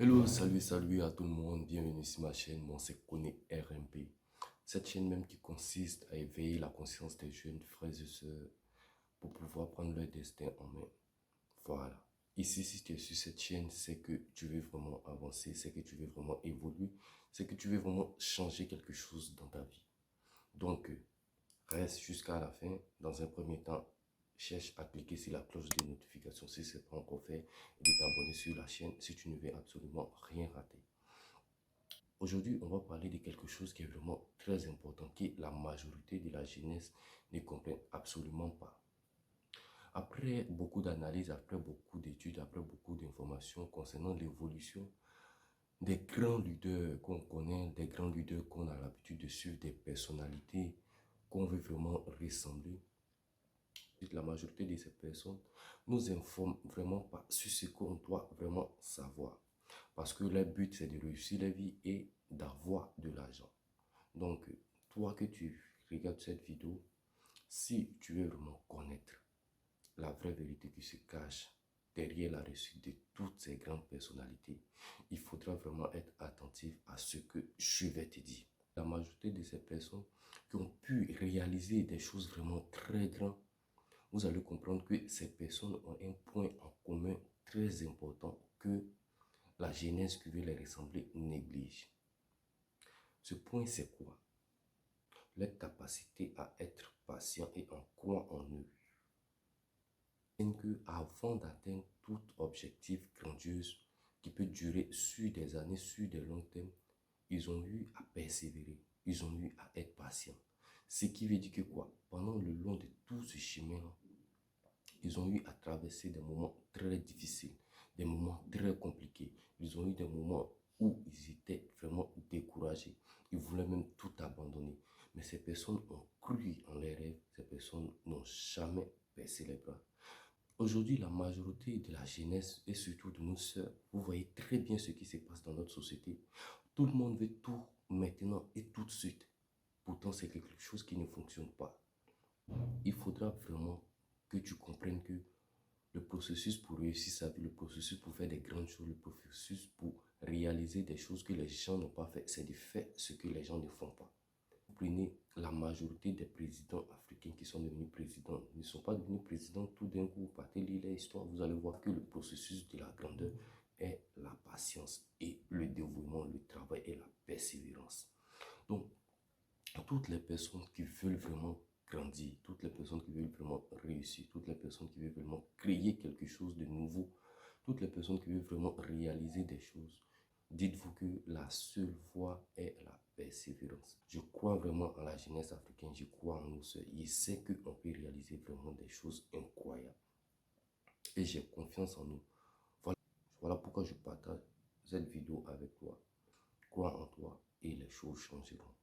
Hello, salut à tout le monde, bienvenue sur ma chaîne, moi c'est Kone RMP. Cette chaîne même qui consiste à éveiller la conscience des jeunes frères et sœurs pour pouvoir prendre leur destin en main. Voilà. Ici, si tu es sur cette chaîne, c'est que tu veux vraiment avancer, c'est que tu veux vraiment évoluer, c'est que tu veux vraiment changer quelque chose dans ta vie. Donc, reste jusqu'à la fin. Dans un premier temps, cherche à cliquer sur la cloche de notification si ce n'est pas encore fait et de t'abonner sur la chaîne si tu ne veux absolument rien rater. Aujourd'hui, on va parler de quelque chose qui est vraiment très important, que la majorité de la jeunesse ne comprend absolument pas. Après beaucoup d'analyses, après beaucoup d'études, après beaucoup d'informations concernant l'évolution des grands leaders qu'on connaît, des grands leaders qu'on a l'habitude de suivre, des personnalités qu'on veut vraiment ressembler, la majorité de ces personnes nous informent vraiment pas sur ce qu'on doit vraiment savoir. Parce que leur but, c'est de réussir la vie et d'avoir de l'argent. Donc, toi que tu regardes cette vidéo, si tu veux vraiment connaître la vraie vérité qui se cache derrière la réussite de toutes ces grandes personnalités, il faudra vraiment être attentif à ce que je vais te dire. La majorité de ces personnes qui ont pu réaliser des choses vraiment très grandes, vous allez comprendre que ces personnes ont un point en commun très important que la jeunesse qui veut les ressembler néglige. Ce point, c'est quoi? Leur capacité à être patient et en croire en eux. Que avant d'atteindre tout objectif grandiose qui peut durer sur des années, sur des longs termes, ils ont eu à persévérer, ils ont eu à être patients. Ce qui veut dire que quoi? Pendant le long de tout ce chemin-là, ils ont eu à traverser des moments très difficiles, des moments très compliqués. Ils ont eu des moments où ils étaient vraiment découragés. Ils voulaient même tout abandonner. Mais ces personnes ont cru en leurs rêves. Ces personnes n'ont jamais baissé les bras. Aujourd'hui, la majorité de la jeunesse et surtout de nos sœurs, vous voyez très bien ce qui se passe dans notre société. Tout le monde veut tout maintenant et tout de suite. Pourtant, c'est quelque chose qui ne fonctionne pas. Il faudra vraiment que tu comprennes que le processus pour réussir sa vie, le processus pour faire des grandes choses, le processus pour réaliser des choses que les gens n'ont pas fait, c'est de faire ce que les gens ne font pas. Vous prenez la majorité des présidents africains qui sont devenus présidents, ne sont pas devenus présidents tout d'un coup, vous partez lire l'histoire, vous allez voir que le processus de la grandeur est la patience et le dévouement, le travail et la persévérance. Donc, toutes les personnes qui veulent vraiment grandir, toutes les personnes qui veulent vraiment réussir, toutes les personnes qui veulent vraiment créer quelque chose de nouveau, toutes les personnes qui veulent vraiment réaliser des choses, dites-vous que la seule voie est la persévérance. Je crois vraiment en la jeunesse africaine, je crois en nous seuls. Je sais qu'on peut réaliser vraiment des choses incroyables. Et j'ai confiance en nous. Voilà pourquoi je partage cette vidéo avec toi. Crois en toi et les choses changeront.